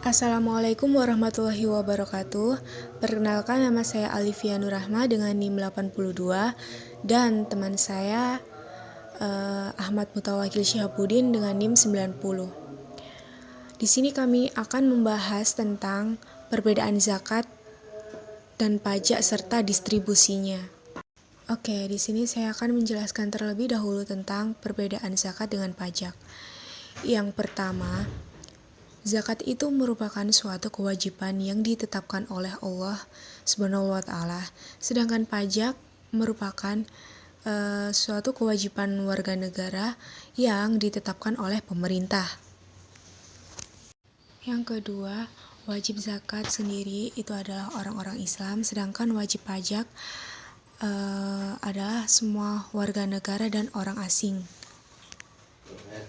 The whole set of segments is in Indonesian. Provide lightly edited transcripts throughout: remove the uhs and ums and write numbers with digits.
Assalamualaikum warahmatullahi wabarakatuh. Perkenalkan, nama saya Alifia Nurrahma dengan NIM 82 dan teman saya Ahmad Mutawakil Syihabuddin dengan NIM 90. Di sini kami akan membahas tentang perbedaan zakat dan pajak serta distribusinya. Oke, di sini saya akan menjelaskan terlebih dahulu tentang perbedaan zakat dengan pajak. Yang pertama, zakat itu merupakan suatu kewajiban yang ditetapkan oleh Allah Subhanahu wa Ta'ala, sedangkan pajak merupakan suatu kewajiban warga negara yang ditetapkan oleh pemerintah. Yang kedua, wajib zakat sendiri itu adalah orang-orang Islam, sedangkan wajib pajak adalah semua warga negara dan orang asing.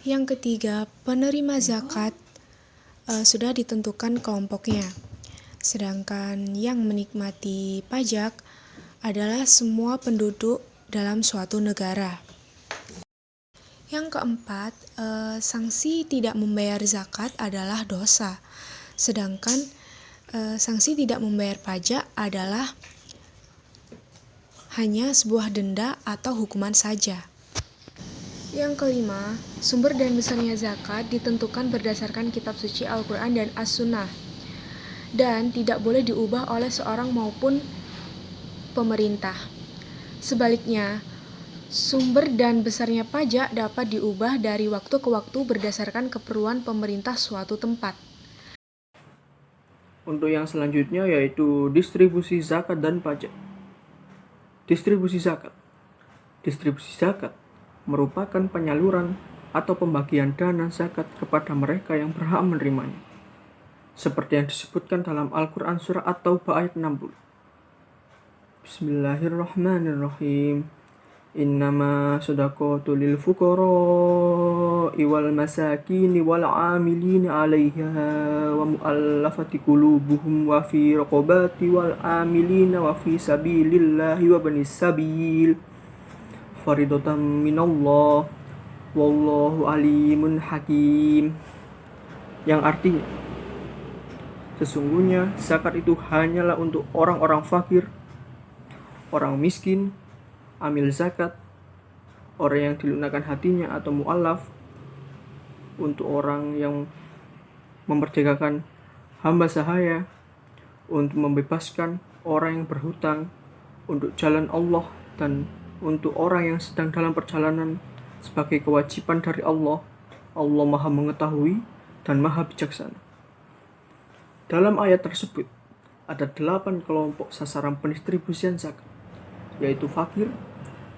Yang ketiga, penerima zakat sudah ditentukan kelompoknya, sedangkan yang menikmati pajak adalah semua penduduk dalam suatu negara. Yang keempat, sanksi tidak membayar zakat adalah dosa, sedangkan sanksi tidak membayar pajak adalah hanya sebuah denda atau hukuman saja. Yang kelima, sumber dan besarnya zakat ditentukan berdasarkan kitab suci Al-Quran dan As-Sunnah, dan tidak boleh diubah oleh seorang maupun pemerintah. Sebaliknya, sumber dan besarnya pajak dapat diubah dari waktu ke waktu berdasarkan keperluan pemerintah suatu tempat. Untuk yang selanjutnya yaitu distribusi zakat dan pajak. Distribusi zakat. Distribusi zakat merupakan penyaluran atau pembagian dana zakat kepada mereka yang berhak menerimanya, seperti yang disebutkan dalam Al-Quran surah At-Taubah ayat 60. Bismillahirrahmanirrahim. Innama sadaqatu lil fuqara'i wal masakini wal 'amilina 'alaiha wa mu'allafati qulubuhum wa fi raqabati wal 'amilina wa fi sabilillahi wa banis sabil faridatan minallah wallahu alimun hakim. Yang artinya, sesungguhnya zakat itu hanyalah untuk orang-orang fakir, orang miskin, amil zakat, orang yang dilunakkan hatinya atau mu'allaf, untuk orang yang memerdekakan hamba sahaya, untuk membebaskan orang yang berhutang untuk jalan Allah, dan untuk orang yang sedang dalam perjalanan sebagai kewajiban dari Allah. Allah Maha mengetahui dan Maha bijaksana. Dalam ayat tersebut ada 8 kelompok sasaran pendistribusian zakat, yaitu fakir,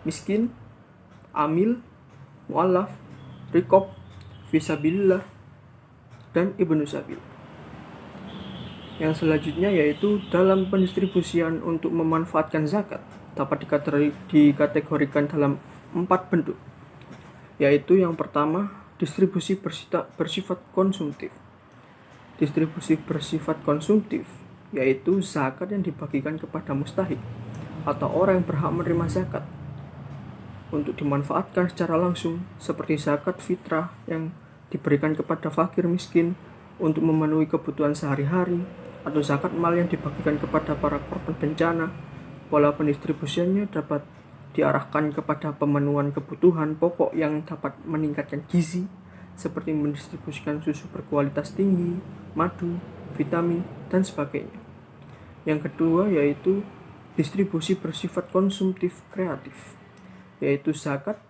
miskin, amil, mu'allaf, riqab, fisabilillah, dan ibnu sabil. Yang selanjutnya yaitu dalam pendistribusian untuk memanfaatkan zakat dapat dikategorikan dalam 4 bentuk, yaitu yang pertama, distribusi bersifat konsumtif. Distribusi bersifat konsumtif yaitu zakat yang dibagikan kepada mustahik atau orang yang berhak menerima zakat untuk dimanfaatkan secara langsung, seperti zakat fitrah yang diberikan kepada fakir miskin untuk memenuhi kebutuhan sehari-hari, atau zakat mal yang dibagikan kepada para korban bencana. Pola pendistribusiannya dapat diarahkan kepada pemenuhan kebutuhan pokok yang dapat meningkatkan gizi, seperti mendistribusikan susu berkualitas tinggi, madu, vitamin, dan sebagainya. Yang kedua yaitu distribusi bersifat konsumtif kreatif, yaitu zakat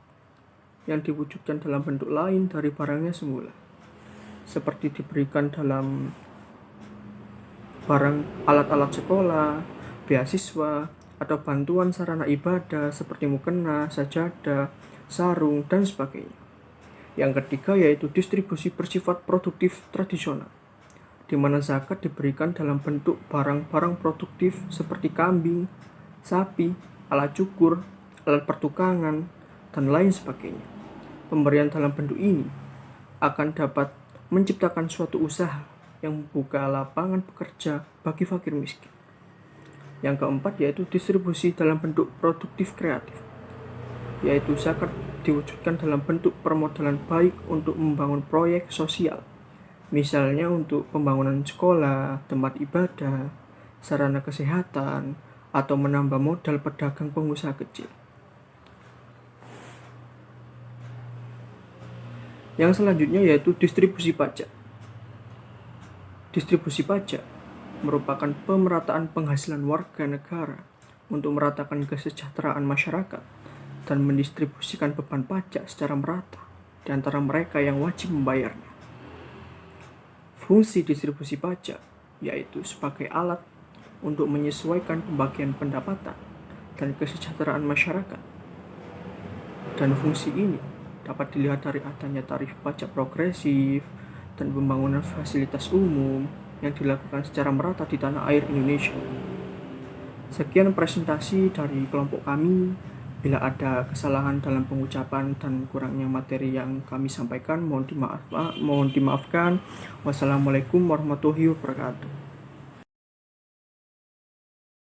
yang diwujudkan dalam bentuk lain dari barangnya semula, seperti diberikan dalam barang alat-alat sekolah, beasiswa, atau bantuan sarana ibadah seperti mukena, sajadah, sarung, dan sebagainya. Yang ketiga yaitu distribusi bersifat produktif tradisional, di mana zakat diberikan dalam bentuk barang-barang produktif seperti kambing, sapi, alat cukur, alat pertukangan, dan lain sebagainya. Pemberian dalam bentuk ini akan dapat menciptakan suatu usaha yang membuka lapangan pekerja bagi fakir miskin. Yang keempat yaitu distribusi dalam bentuk produktif kreatif, yaitu zakat diwujudkan dalam bentuk permodalan baik untuk membangun proyek sosial, Misalnya untuk pembangunan sekolah, tempat ibadah, sarana kesehatan, atau menambah modal pedagang pengusaha kecil. Yang selanjutnya yaitu distribusi pajak. Distribusi pajak merupakan pemerataan penghasilan warga negara untuk meratakan kesejahteraan masyarakat dan mendistribusikan beban pajak secara merata di antara mereka yang wajib membayarnya. Fungsi distribusi pajak yaitu sebagai alat untuk menyesuaikan pembagian pendapatan dan kesejahteraan masyarakat. Dan fungsi ini dapat dilihat dari adanya tarif pajak progresif dan pembangunan fasilitas umum yang dilakukan secara merata di tanah air Indonesia. Sekian presentasi dari kelompok kami. Bila ada kesalahan dalam pengucapan dan kurangnya materi yang kami sampaikan, mohon dimaafkan. Wassalamualaikum warahmatullahi wabarakatuh.